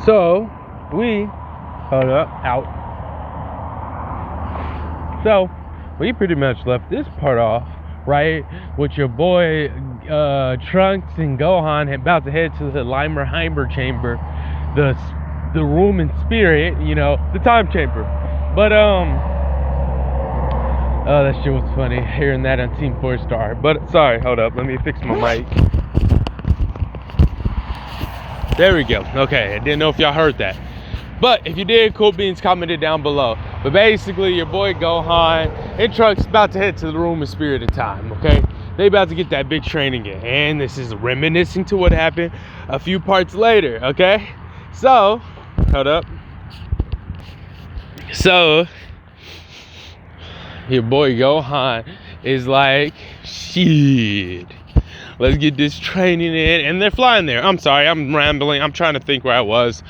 So we hold up out. So we pretty much left this part off, right, with your boy Trunks and Gohan about to head to the Limeheimer chamber, the room in spirit, you know, the time chamber. But oh, that shit was funny hearing that on Team 4 Star. But sorry, hold up, let me fix my mic. There we go. Okay, I didn't know if y'all heard that. But if you did, cool beans, comment it down below. But basically, your boy Gohan and Trunks about to head to the room of spirit in time, okay? They about to get that big training in. And this is reminiscing to what happened a few parts later, okay? So, hold up. So, your boy Gohan is like, shit, let's get this training in. And they're flying there. I'm sorry, I'm rambling. I'm trying to think where I was.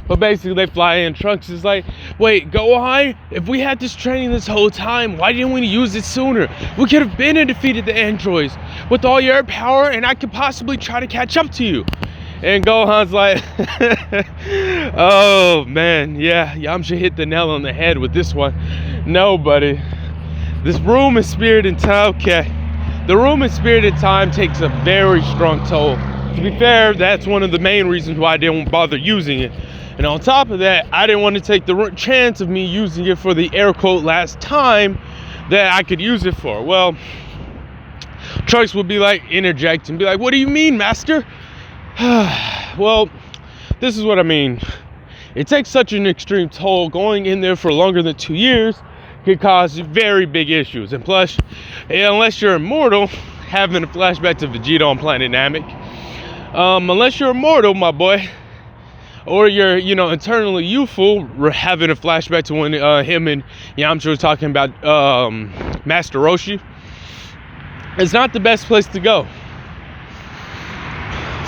But basically, they fly in. Trunks is like, wait, Gohan, if we had this training this whole time, why didn't we use it sooner? We could have been and defeated the androids with all your power, and I could possibly try to catch up to you. And Gohan's like, oh, man, yeah, Yamcha hit the nail on the head with this one. No, buddy. This room of spirit and time, okay. The room of spirit and time takes a very strong toll. To be fair, that's one of the main reasons why I didn't bother using it. And on top of that, I didn't want to take the chance of me using it for the air quote last time that I could use it for. Well, Trunks would be like, interject and be like, what do you mean, master? Well, this is what I mean. It takes such an extreme toll. Going in there for longer than 2 years could cause very big issues. And plus, unless you're immortal, having a flashback to Vegeta on Planet Namek, unless you're immortal, my boy, or you're, you know, eternally youthful, we're having a flashback to when him and Yamcha was talking about Master Roshi. It's not the best place to go.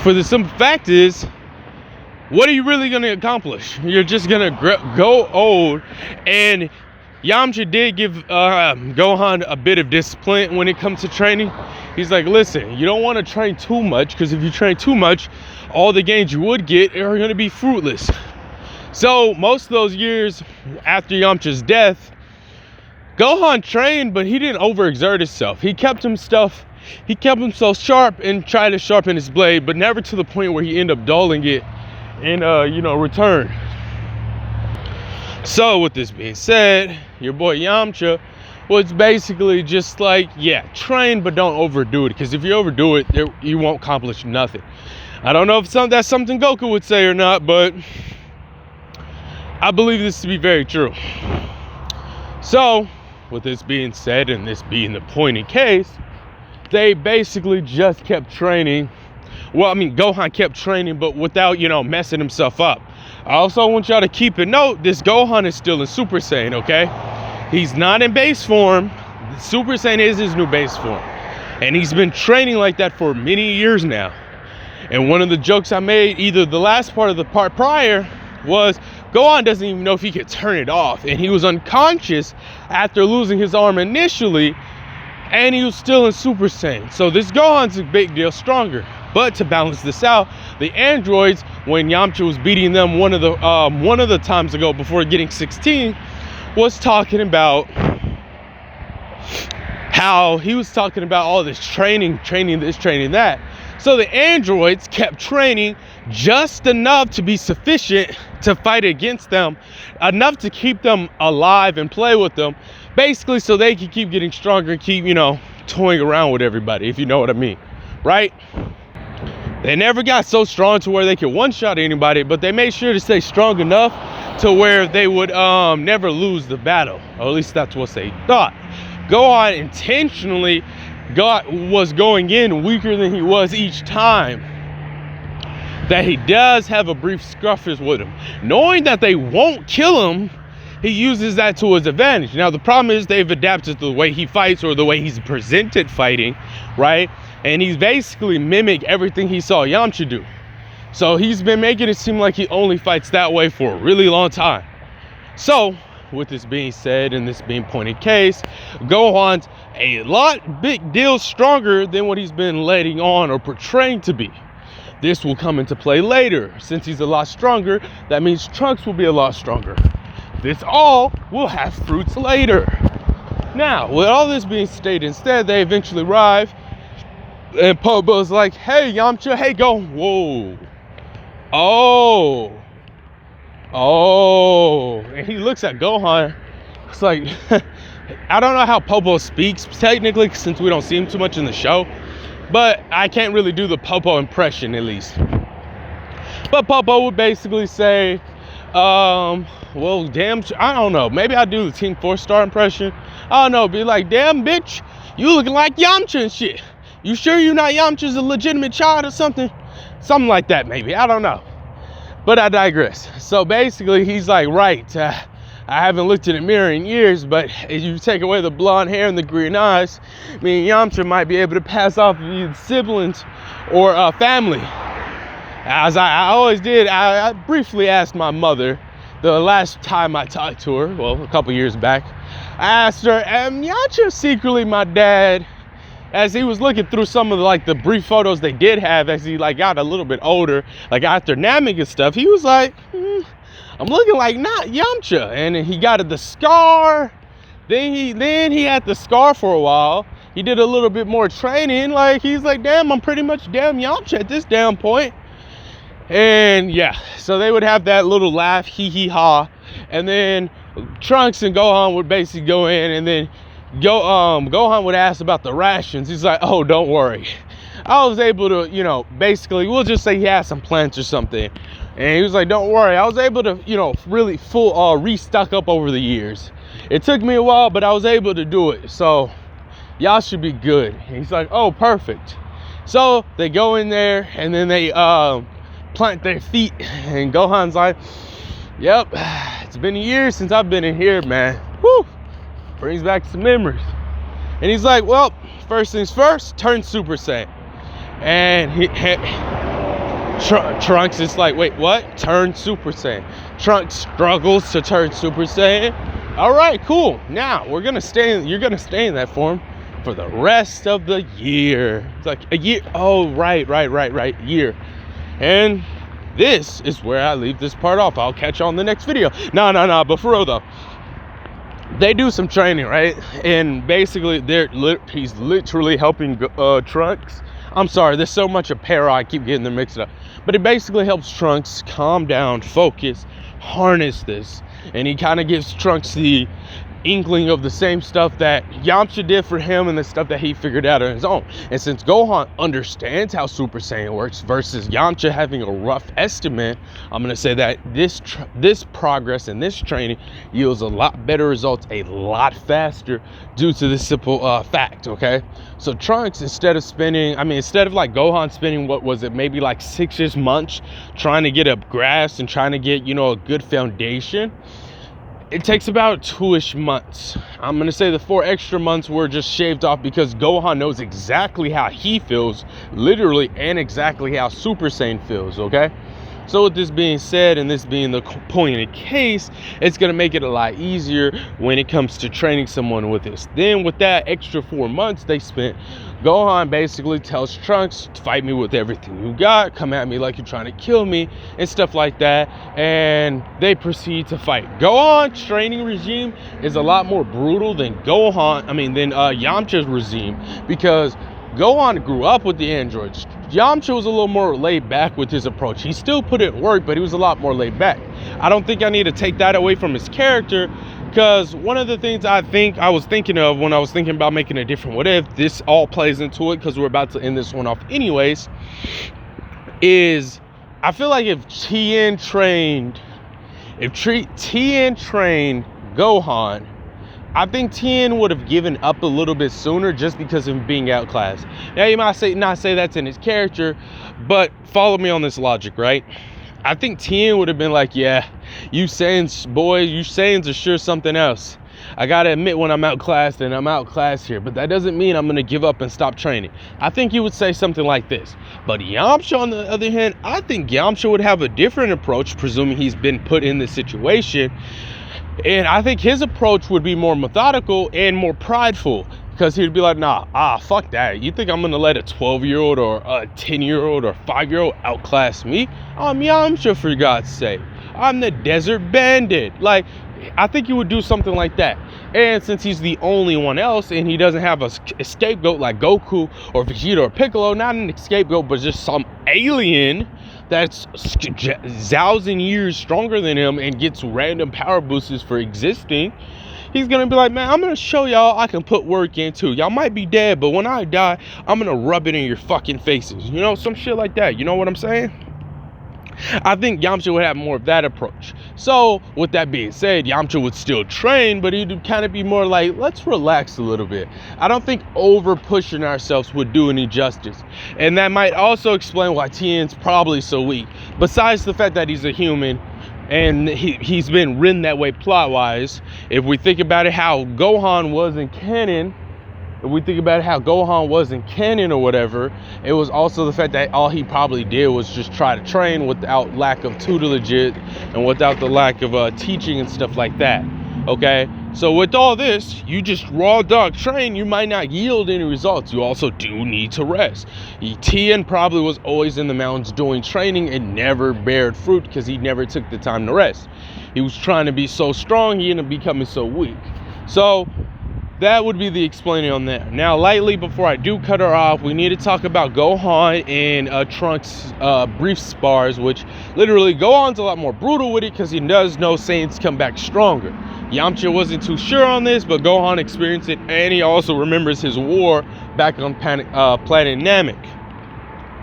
For the simple fact is, what are you really going to accomplish? You're just going to go old. And Yamcha did give Gohan a bit of discipline when it comes to training. He's like, listen, you don't want to train too much, because if you train too much, all the gains you would get are going to be fruitless. So most of those years after Yamcha's death, Gohan trained, but he didn't overexert himself. He kept himself sharp and tried to sharpen his blade, but never to the point where he ended up dulling it in return. So with this being said, your boy Yamcha was basically just like, yeah, train, but don't overdo it, because if you overdo it, you won't accomplish nothing. I don't know if that's something Goku would say or not, but I believe this to be very true. So, with this being said, and this being the point in case, they basically just kept training. Well, I mean, Gohan kept training, but without, messing himself up. I also want y'all to keep a note, this Gohan is still in Super Saiyan, okay? He's not in base form. Super Saiyan is his new base form. And he's been training like that for many years now. And one of the jokes I made, either the last part or the part prior, was Gohan doesn't even know if he could turn it off. And he was unconscious after losing his arm initially, and he was still in Super Saiyan. So this Gohan's a big deal stronger. But to balance this out, the androids, when Yamcha was beating them one of the times ago before getting 16, was talking about how he was talking about all this training this, training that. So the androids kept training just enough to be sufficient to fight against them, enough to keep them alive and play with them, basically so they could keep getting stronger and keep, toying around with everybody, if you know what I mean, right? They never got so strong to where they could one-shot anybody, but they made sure to stay strong enough to where they would never lose the battle, or at least that's what they thought. Gohan intentionally was going in weaker than he was each time. That he does have a brief skirmish with him. Knowing that they won't kill him, he uses that to his advantage. Now the problem is they've adapted to the way he fights, or the way he's presented fighting, right? And he's basically mimicked everything he saw Yamcha do. So he's been making it seem like he only fights that way for a really long time. So with this being said, and this being pointed case, Gohan's a big deal stronger than what he's been letting on or portraying to be. This will come into play later. Since he's a lot stronger, that means Trunks will be a lot stronger. This all will have fruits later. Now, with all this being stated, instead, they eventually arrive, and Popo's like, hey, Yamcha, hey, go. Whoa. Oh. And he looks at Gohan. It's like, I don't know how Popo speaks, technically, since we don't see him too much in the show. But I can't really do the Popo impression, at least. But Popo would basically say, well, damn, I don't know. Maybe I'll do the Team 4-Star impression. I don't know. Be like, damn, bitch, you looking like Yamcha and shit. You sure you're not Yamcha's a legitimate child or something? Something like that, maybe. I don't know. But I digress. So basically, he's like, right, I haven't looked in the mirror in years, but if you take away the blonde hair and the green eyes, me and Yamcha might be able to pass off either siblings or family. As I always did, I briefly asked my mother the last time I talked to her, well, a couple years back. I asked her, am Yamcha secretly my dad? As he was looking through some of the brief photos they did have as he got a little bit older, after Namek and stuff, he was like, I'm looking like not Yamcha. And he got the scar. Then he had the scar for a while. He did a little bit more training. He's like, damn, I'm pretty much damn Yamcha at this damn point. And yeah, so they would have that little laugh, hee hee ha. And then Trunks and Gohan would basically go in, and then Gohan would ask about the rations. He's like, oh, don't worry. I was able to, basically, we'll just say he had some plants or something. And he was like, don't worry. I was able to, really full restock up over the years. It took me a while, but I was able to do it. So y'all should be good. And he's like, oh, perfect. So they go in there, and then they plant their feet. And Gohan's like, yep, it's been a year since I've been in here, man. Whew. Brings back some memories. And he's like, well, first things first, turn Super Saiyan. And Trunks is like, wait, what? Turn Super Saiyan. Trunks struggles to turn Super Saiyan. All right, cool. Now you're gonna stay in that form for the rest of the year. It's like a year. Oh, right, year. And this is where I leave this part off. I'll catch you on the next video. No, but for real though. They do some training, right? And basically, he's literally helping Trunks. I'm sorry, there's so much apparel, I keep getting them mixed up. But it basically helps Trunks calm down, focus, harness this. And he kind of gives Trunks the inkling of the same stuff that Yamcha did for him and the stuff that he figured out on his own. And since Gohan understands how Super Saiyan works versus Yamcha having a rough estimate, I'm going to say that this progress and this training yields a lot better results a lot faster due to this simple fact, okay? So Trunks, instead of Gohan spending, what was it, maybe 6-ish months trying to get a grasp and trying to get, a good foundation, it takes about 2-ish months. I'm going to say the 4 extra months were just shaved off because Gohan knows exactly how he feels, literally, and exactly how Super Saiyan feels, okay? So with this being said, and this being the point in the case, it's going to make it a lot easier when it comes to training someone with this. Then with that extra 4 months they spent, Gohan basically tells Trunks, fight me with everything you got, come at me like you're trying to kill me, and stuff like that. And they proceed to fight. Gohan's training regime is a lot more brutal than Yamcha's regime, because Gohan grew up with the androids. Yamcha was a little more laid back with his approach. He still put in work, but he was a lot more laid back. I don't think I need to take that away from his character, because one of the things I was thinking of when I was thinking about making a different what if, this all plays into it because we're about to end this one off anyways, is I feel like if Tien trained Gohan, I think Tien would have given up a little bit sooner just because of him being outclassed. Now, you might not say that's in his character, but follow me on this logic, right? I think Tien would have been like, yeah, you Saiyans are sure something else. I gotta admit when I'm outclassed, and I'm outclassed here, but that doesn't mean I'm gonna give up and stop training. I think he would say something like this. But Yamcha, on the other hand, I think Yamcha would have a different approach, presuming he's been put in this situation. And I think his approach would be more methodical and more prideful, Because he'd be like, nah, fuck that. You think I'm gonna let a 12-year-old or a 10-year-old or 5-year-old outclass me? I'm Yamcha, for God's sake. I'm the desert bandit. Like, I think he would do something like that. And since he's the only one else and he doesn't have a scapegoat like Goku or Vegeta or Piccolo, not an scapegoat, but just some alien that's 1,000 years stronger than him and gets random power boosts for existing, he's gonna be like, man, I'm gonna show y'all I can put work into. Y'all might be dead, but when I die, I'm gonna rub it in your fucking faces. You know, some shit like that. You know what I'm saying? I think Yamcha would have more of that approach. So, with that being said, Yamcha would still train, but he'd kind of be more like, let's relax a little bit. I don't think over pushing ourselves would do any justice. And that might also explain why Tien's probably so weak. Besides the fact that he's a human, and he's been written that way plot-wise. If we think about it, how Gohan was in canon, or whatever, it was also the fact that all he probably did was just try to train without lack of tutelage and without the lack of teaching and stuff like that. Okay, so with all this, you just raw dog train, you might not yield any results. You also do need to rest. Tien probably was always in the mountains doing training and never bared fruit because he never took the time to rest. He was trying to be so strong, he ended up becoming so weak. So that would be the explaining on that. Now, lightly, before I do cut her off, we need to talk about Gohan and Trunks' brief spars, which literally Gohan's a lot more brutal with it because he does know Saiyans come back stronger. Yamcha wasn't too sure on this, but Gohan experienced it, and he also remembers his war back on planet Namek.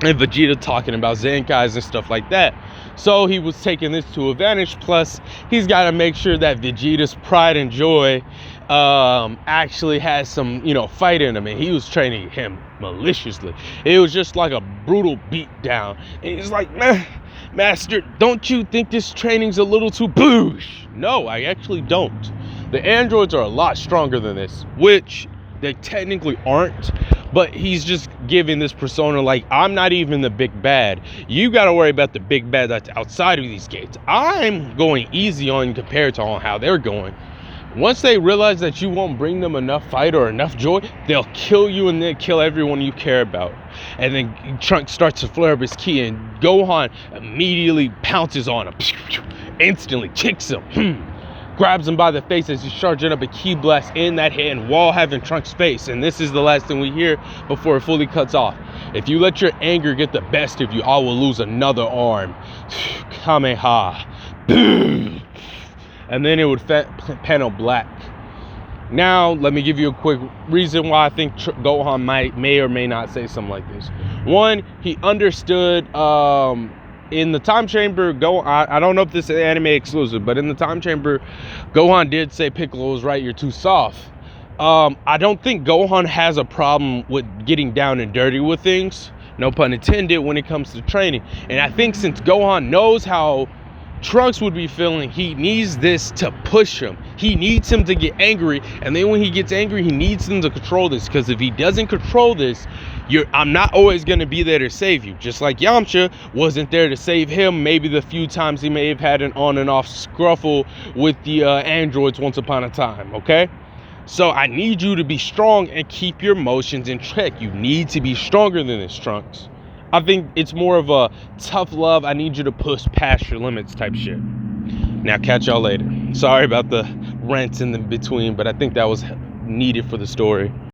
And Vegeta talking about Zenkais and stuff like that. So he was taking this to advantage. Plus, he's got to make sure that Vegeta's pride and joy actually has some, fight in him. And he was training him maliciously. It was just like a brutal beat down. And he's like, man, Master, don't you think this training's a little too boosh? No, I actually don't. The androids are a lot stronger than this, which they technically aren't. But he's just giving this persona like, I'm not even the big bad. You got to worry about the big bad that's outside of these gates. I'm going easy on you compared to on how they're going. Once they realize that you won't bring them enough fight or enough joy, they'll kill you and then kill everyone you care about. And then Trunks starts to flare up his ki, and Gohan immediately pounces on him. Instantly kicks him. Grabs him by the face as he's charging up a ki blast in that hand while having Trunks' face. And this is the last thing we hear before it fully cuts off. If you let your anger get the best of you, I will lose another arm. Kameha. And then it would panel black. Now, let me give you a quick reason why I think Gohan may or may not say something like this. One, he understood in the time chamber, I don't know if this is anime exclusive, but in the time chamber, Gohan did say Piccolo was right, you're too soft. I don't think Gohan has a problem with getting down and dirty with things, no pun intended, when it comes to training. And I think since Gohan knows how Trunks would be feeling, he needs this to push him. He needs him to get angry, and then when he gets angry, he needs him to control this, because if he doesn't control this, I'm not always going to be there to save you. Just like Yamcha wasn't there to save him maybe the few times he may have had an on and off scruffle with the androids once upon a time, okay? So I need you to be strong and keep your emotions in check. You need to be stronger than this, Trunks. I think it's more of a tough love, I need you to push past your limits type shit. Now, catch y'all later. Sorry about the rants in the between, but I think that was needed for the story.